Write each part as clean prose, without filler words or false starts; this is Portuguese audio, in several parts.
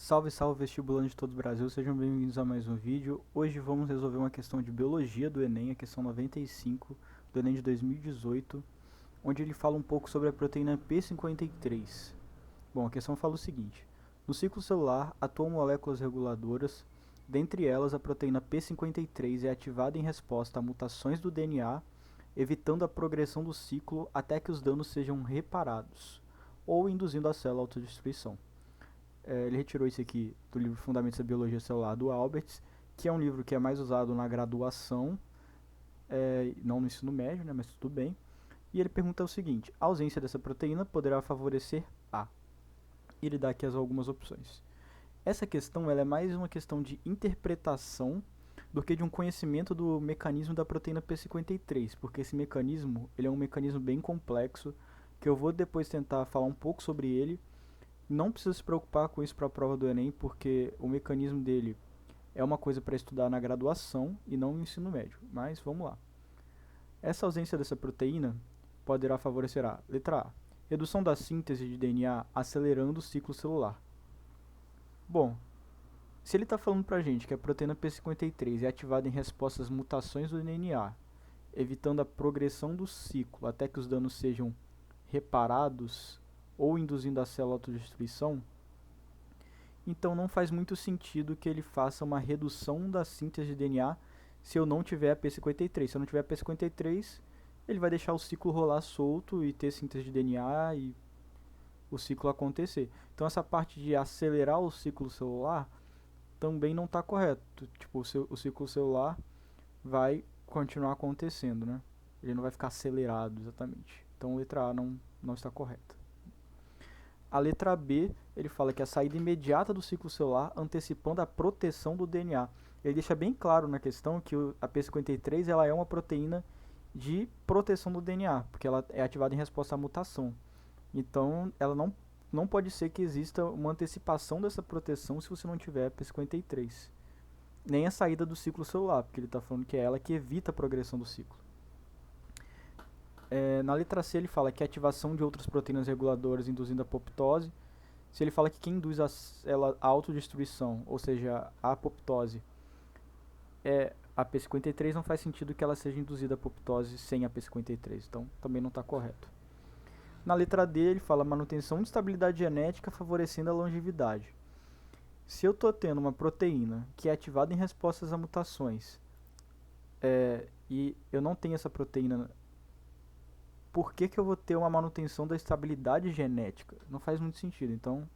Salve, salve vestibulando de todo o Brasil, sejam bem-vindos a mais um vídeo. Hoje vamos resolver uma questão de biologia do Enem, a questão 95 do Enem de 2018, onde ele fala um pouco sobre a proteína P53. Bom, a questão fala o seguinte: no ciclo celular atuam moléculas reguladoras, dentre elas a proteína P53 é ativada em resposta a mutações do DNA, evitando a progressão do ciclo até que os danos sejam reparados, ou induzindo a célula à autodestruição. Ele retirou isso aqui do livro Fundamentos da Biologia Celular do Alberts, que é um livro que é mais usado na graduação, não no ensino médio, né, mas tudo bem. E ele pergunta o seguinte: a ausência dessa proteína poderá favorecer A. E ele dá aqui algumas opções. Essa questão ela é mais uma questão de interpretação do que de um conhecimento do mecanismo da proteína P53, porque esse mecanismo ele é um mecanismo bem complexo, que eu vou depois tentar falar um pouco sobre ele. Não precisa se preocupar com isso para a prova do Enem, porque o mecanismo dele é uma coisa para estudar na graduação e não no ensino médio. Mas vamos lá. Essa ausência dessa proteína poderá favorecer a letra A, redução da síntese de DNA acelerando o ciclo celular. Bom, se ele está falando para a gente que a proteína P53 é ativada em resposta às mutações do DNA, evitando a progressão do ciclo até que os danos sejam reparados ou induzindo a célula à autodestruição, então não faz muito sentido que ele faça uma redução da síntese de DNA se eu não tiver a P53. Se eu não tiver a P53, ele vai deixar o ciclo rolar solto e ter síntese de DNA e o ciclo acontecer. Então essa parte de acelerar o ciclo celular também não está correto. Tipo, o ciclo celular vai continuar acontecendo, né? Ele não vai ficar acelerado exatamente. Então a letra A não está correta. A letra B, ele fala que a saída imediata do ciclo celular antecipando a proteção do DNA. Ele deixa bem claro na questão que a P53 ela é uma proteína de proteção do DNA, porque ela é ativada em resposta à mutação. Então, ela não pode ser que exista uma antecipação dessa proteção se você não tiver a P53. Nem a saída do ciclo celular, porque ele está falando que é ela que evita a progressão do ciclo. Na letra C ele fala que a ativação de outras proteínas reguladoras induzindo a apoptose. Se ele fala que quem induz a autodestruição, ou seja, a apoptose, é a P53, não faz sentido que ela seja induzida a apoptose sem a P53, então também não está correto. Na letra D ele fala manutenção de estabilidade genética favorecendo a longevidade. Se eu estou tendo uma proteína que é ativada em respostas a mutações e eu não tenho essa proteína, por que eu vou ter uma manutenção da estabilidade genética? Não faz muito sentido, então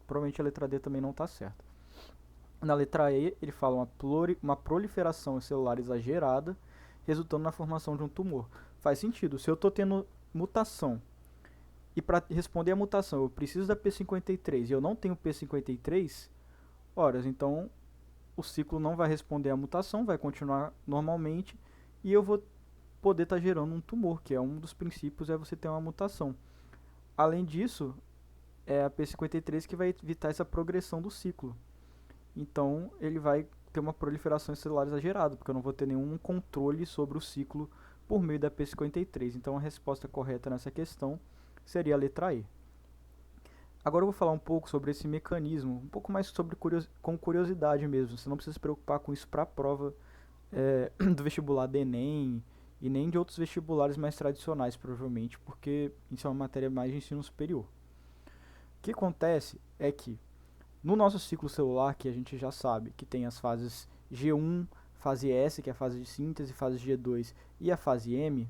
provavelmente a letra D também não está certa. Na letra E, ele fala uma proliferação celular exagerada, resultando na formação de um tumor. Faz sentido, se eu estou tendo mutação, e para responder a mutação eu preciso da P53 e eu não tenho P53, horas, então o ciclo não vai responder à mutação, vai continuar normalmente, e eu vou poder estar gerando um tumor, que é um dos princípios, é você ter uma mutação. Além disso, é a P53 que vai evitar essa progressão do ciclo. Então, ele vai ter uma proliferação celular exagerada, porque eu não vou ter nenhum controle sobre o ciclo por meio da P53. Então, a resposta correta nessa questão seria a letra E. Agora eu vou falar um pouco sobre esse mecanismo, um pouco mais sobre com curiosidade mesmo. Você não precisa se preocupar com isso para a prova do vestibular do Enem e nem de outros vestibulares mais tradicionais, provavelmente, porque isso é uma matéria mais de ensino superior. O que acontece é que no nosso ciclo celular, que a gente já sabe que tem as fases G1, fase S, que é a fase de síntese, fase G2 e a fase M,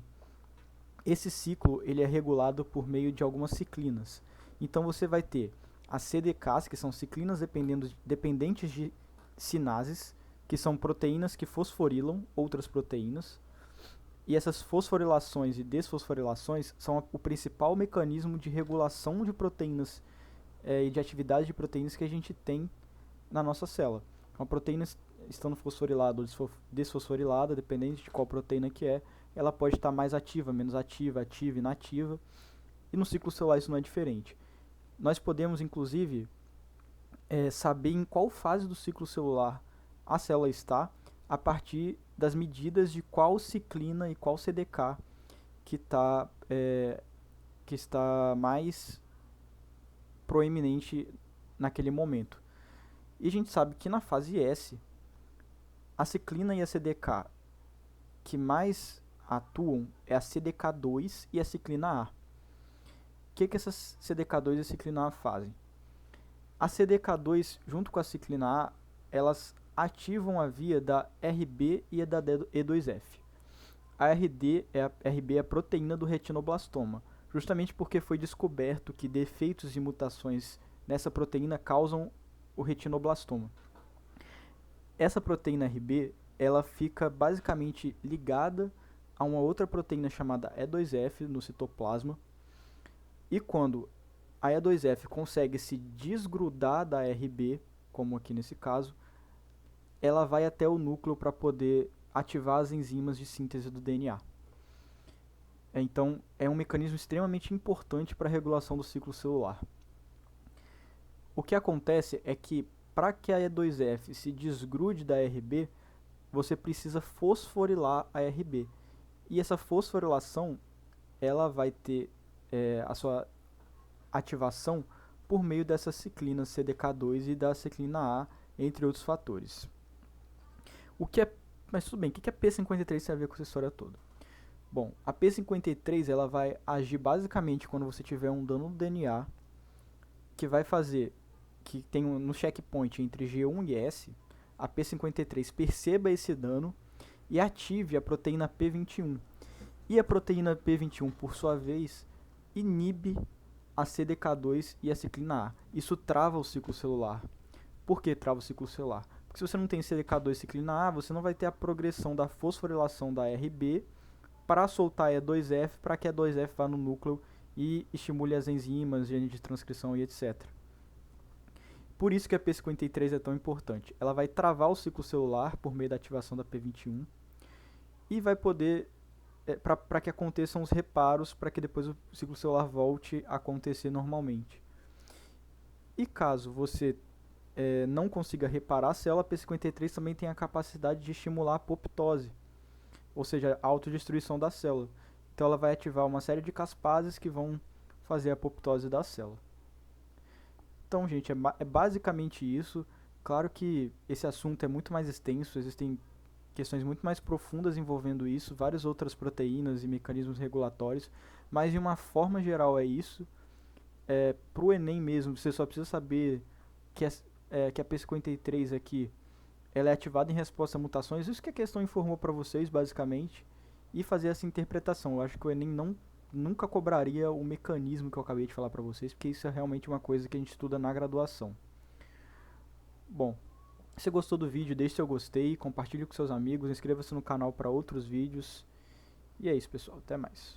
esse ciclo ele é regulado por meio de algumas ciclinas. Então você vai ter as CDKs, que são ciclinas dependentes de sinases, que são proteínas que fosforilam outras proteínas. E essas fosforilações e desfosforilações são o principal mecanismo de regulação de proteínas e de atividade de proteínas que a gente tem na nossa célula. Uma proteína estando fosforilada ou desfosforilada, dependente de qual proteína que é, ela pode estar mais ativa, menos ativa, ativa, inativa. E no ciclo celular isso não é diferente. Nós podemos, inclusive, saber em qual fase do ciclo celular a célula está a partir das medidas de qual ciclina e qual CDK que está mais proeminente naquele momento. E a gente sabe que na fase S, a ciclina e a CDK que mais atuam é a CDK2 e a ciclina A. O que essas CDK2 e a ciclina A fazem? A CDK2, junto com a ciclina A, elas ativam a via da RB e da E2F. A RB é a proteína do retinoblastoma, justamente porque foi descoberto que defeitos e mutações nessa proteína causam o retinoblastoma. Essa proteína RB, ela fica basicamente ligada a uma outra proteína chamada E2F no citoplasma, e quando a E2F consegue se desgrudar da RB, como aqui nesse caso, ela vai até o núcleo para poder ativar as enzimas de síntese do DNA. Então, é um mecanismo extremamente importante para a regulação do ciclo celular. O que acontece é que, para que a E2F se desgrude da RB, você precisa fosforilar a RB. E essa fosforilação, ela vai ter a sua ativação por meio dessas ciclinas CDK2 e da ciclina A, entre outros fatores. Mas tudo bem, o que a P53 tem a ver com essa história toda? Bom, a P53 ela vai agir basicamente quando você tiver um dano no DNA, que vai fazer que tem no checkpoint entre G1 e S, a P53 perceba esse dano e ative a proteína P21. E a proteína P21, por sua vez, inibe a CDK2 e a ciclina A. Isso trava o ciclo celular. Por que trava o ciclo celular? Porque se você não tem CDK2 e ciclina A, você não vai ter a progressão da fosforilação da RB para soltar a E2F, para que a E2F vá no núcleo e estimule as enzimas, genes de transcrição e etc. Por isso que a P53 é tão importante. Ela vai travar o ciclo celular por meio da ativação da P21 e vai poder, para que aconteçam os reparos, para que depois o ciclo celular volte a acontecer normalmente. E caso você não consiga reparar a célula, a P53 também tem a capacidade de estimular a apoptose, ou seja, a autodestruição da célula. Então ela vai ativar uma série de caspases que vão fazer a apoptose da célula. Então, gente, é basicamente isso. Claro que esse assunto é muito mais extenso, existem questões muito mais profundas envolvendo isso, várias outras proteínas e mecanismos regulatórios, mas de uma forma geral é isso. Para o Enem mesmo, você só precisa saber que a P53 aqui ela é ativada em resposta a mutações, isso que a questão informou para vocês, basicamente, e fazer essa interpretação. Eu acho que o Enem nunca cobraria o mecanismo que eu acabei de falar para vocês, porque isso é realmente uma coisa que a gente estuda na graduação. Bom, se você gostou do vídeo, deixe seu gostei, compartilhe com seus amigos, inscreva-se no canal para outros vídeos. E é isso, pessoal. Até mais.